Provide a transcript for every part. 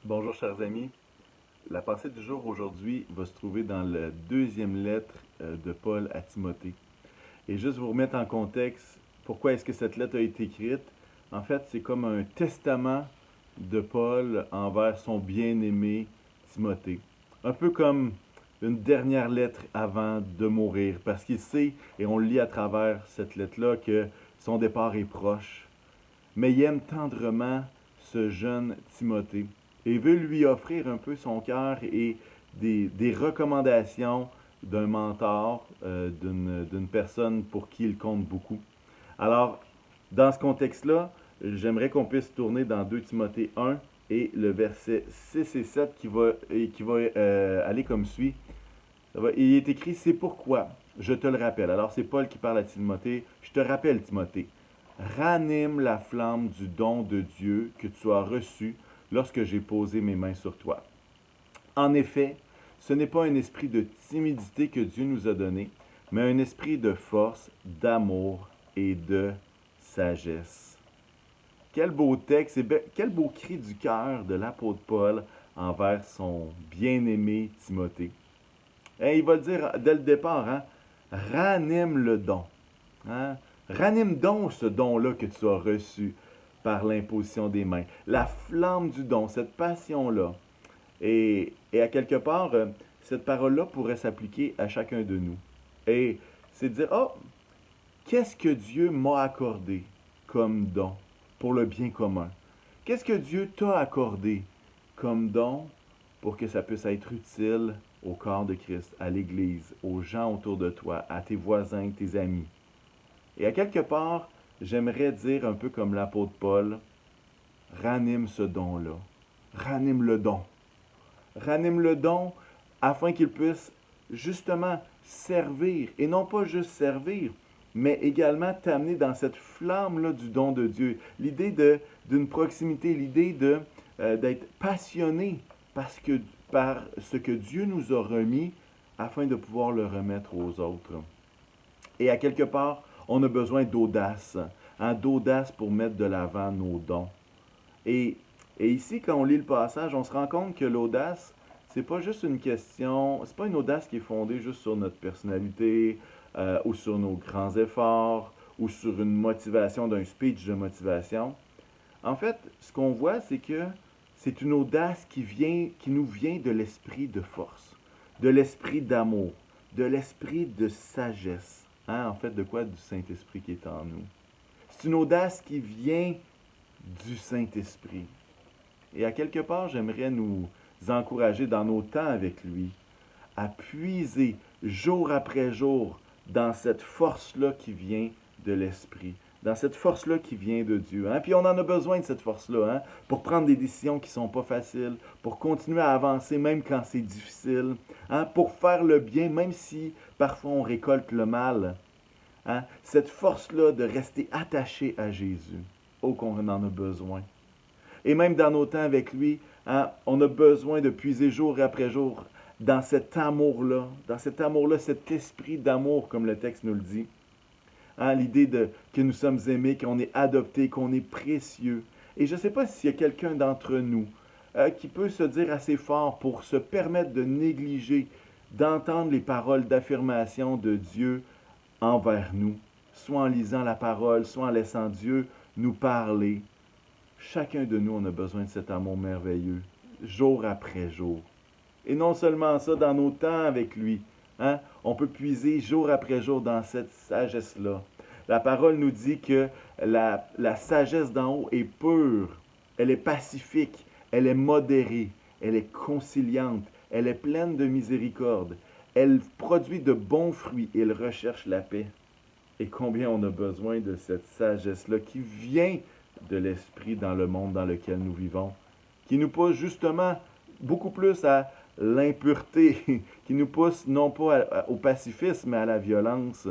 Bonjour chers amis. La pensée du jour aujourd'hui va se trouver dans la deuxième lettre de Paul à Timothée. Et juste vous remettre en contexte, pourquoi est-ce que cette lettre a été écrite? En fait, c'est comme un testament de Paul envers son bien-aimé Timothée. Un peu comme une dernière lettre avant de mourir, parce qu'il sait, et on le lit à travers cette lettre-là, que son départ est proche. Mais il aime tendrement ce jeune Timothée et veut lui offrir un peu son cœur et des recommandations d'un mentor, d'une personne pour qui il compte beaucoup. Alors, dans ce contexte-là, j'aimerais qu'on puisse tourner dans 2 Timothée 1 et le verset 6 et 7 qui va aller comme suit. Il est écrit, c'est pourquoi je te le rappelle. Alors c'est Paul qui parle à Timothée. Je te rappelle, Timothée, ranime la flamme du don de Dieu que tu as reçu lorsque j'ai posé mes mains sur toi. En effet, ce n'est pas un esprit de timidité que Dieu nous a donné, mais un esprit de force, d'amour et de sagesse. Quel beau texte et quel beau cri du cœur de l'apôtre Paul envers son bien-aimé Timothée. Et il va le dire dès le départ, hein? Ranime le don. Hein? Ranime donc ce don-là que tu as reçu par l'imposition des mains. La flamme du don, cette passion-là. Et à quelque part, cette parole-là pourrait s'appliquer à chacun de nous. Et c'est de dire, oh, qu'est-ce que Dieu m'a accordé comme don pour le bien commun? Qu'est-ce que Dieu t'a accordé comme don pour que ça puisse être utile au corps de Christ, à l'Église, aux gens autour de toi, à tes voisins, tes amis? Et à quelque part, j'aimerais dire un peu comme l'apôtre Paul, ranime ce don-là. Ranime le don. Ranime le don afin qu'il puisse justement servir, et non pas juste servir, mais également t'amener dans cette flamme-là du don de Dieu. L'idée d'une proximité, l'idée d'être passionné par ce que Dieu nous a remis afin de pouvoir le remettre aux autres. Et à quelque part, on a besoin d'audace, hein, d'audace pour mettre de l'avant nos dons. Et, et ici, quand on lit le passage, on se rend compte que l'audace, c'est pas juste une question, c'est pas une audace qui est fondée juste sur notre personnalité, ou sur nos grands efforts, ou sur une motivation d'un speech de motivation. En fait, ce qu'on voit, c'est que c'est une audace qui nous vient de l'esprit de force, de l'esprit d'amour, de l'esprit de sagesse. Hein, en fait, de quoi? Du Saint-Esprit qui est en nous. C'est une audace qui vient du Saint-Esprit. Et à quelque part, j'aimerais nous encourager dans nos temps avec lui à puiser jour après jour dans cette force-là qui vient de l'Esprit, dans cette force-là qui vient de Dieu. Hein? Puis on en a besoin de cette force-là, hein? Pour prendre des décisions qui ne sont pas faciles, pour continuer à avancer même quand c'est difficile, hein? Pour faire le bien même si parfois on récolte le mal. Hein? Cette force-là de rester attaché à Jésus. Oh, qu'on en a besoin. Et même dans nos temps avec lui, hein, on a besoin de puiser jour après jour dans cet amour-là, cet esprit d'amour, comme le texte nous le dit. Hein, l'idée que nous sommes aimés, qu'on est adoptés, qu'on est précieux. Et je ne sais pas s'il y a quelqu'un d'entre nous qui peut se dire assez fort pour se permettre de négliger, d'entendre les paroles d'affirmation de Dieu envers nous, soit en lisant la parole, soit en laissant Dieu nous parler. Chacun de nous, on a besoin de cet amour merveilleux, jour après jour. Et non seulement ça, dans nos temps avec lui, hein, on peut puiser jour après jour dans cette sagesse-là. La parole nous dit que la sagesse d'en haut est pure, elle est pacifique, elle est modérée, elle est conciliante, elle est pleine de miséricorde, elle produit de bons fruits et elle recherche la paix. Et combien on a besoin de cette sagesse-là qui vient de l'esprit dans le monde dans lequel nous vivons, qui nous pousse justement beaucoup plus à l'impureté, qui nous pousse non pas au pacifisme, mais à la violence,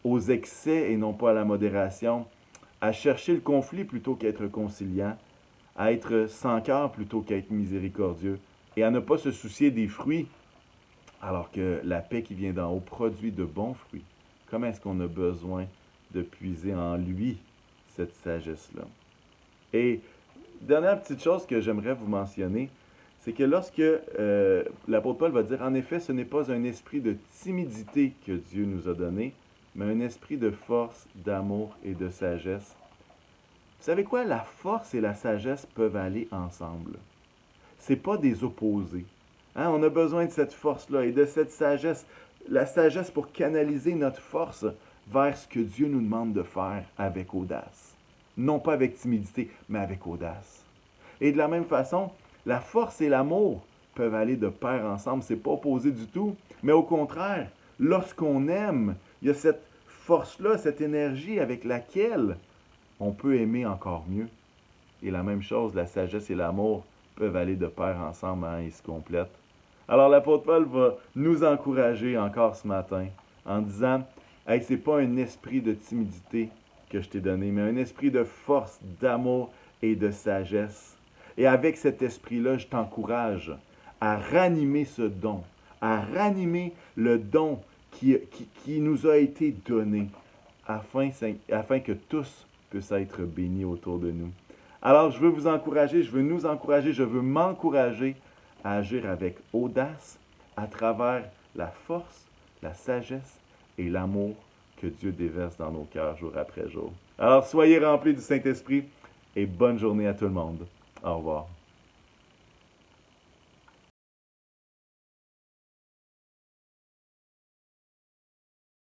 aux excès et non pas à la modération, à chercher le conflit plutôt qu'être conciliant, à être sans cœur plutôt qu'être miséricordieux, et à ne pas se soucier des fruits, alors que la paix qui vient d'en haut produit de bons fruits. Comment est-ce qu'on a besoin de puiser en lui cette sagesse-là? Et dernière petite chose que j'aimerais vous mentionner, c'est que lorsque l'apôtre Paul va dire, en effet, ce n'est pas un esprit de timidité que Dieu nous a donné, mais un esprit de force, d'amour et de sagesse. Vous savez quoi? La force et la sagesse peuvent aller ensemble. C'est pas des opposés. Hein? On a besoin de cette force-là et de cette sagesse. La sagesse pour canaliser notre force vers ce que Dieu nous demande de faire avec audace. Non pas avec timidité, mais avec audace. Et de la même façon, la force et l'amour peuvent aller de pair ensemble. C'est pas opposé du tout. Mais au contraire, lorsqu'on aime, il y a cette force-là, cette énergie avec laquelle on peut aimer encore mieux. Et la même chose, la sagesse et l'amour peuvent aller de pair ensemble, hein, ils se complètent. Alors l'apôtre Paul va nous encourager encore ce matin en disant, hey, c'est pas un esprit de timidité que je t'ai donné, mais un esprit de force, d'amour et de sagesse. Et avec cet esprit-là, je t'encourage à ranimer ce don, à ranimer le don qui nous a été donné, afin que tous puissent être bénis autour de nous. Alors, je veux vous encourager, je veux nous encourager, je veux m'encourager à agir avec audace à travers la force, la sagesse et l'amour que Dieu déverse dans nos cœurs jour après jour. Alors, soyez remplis du Saint-Esprit et bonne journée à tout le monde. Au revoir.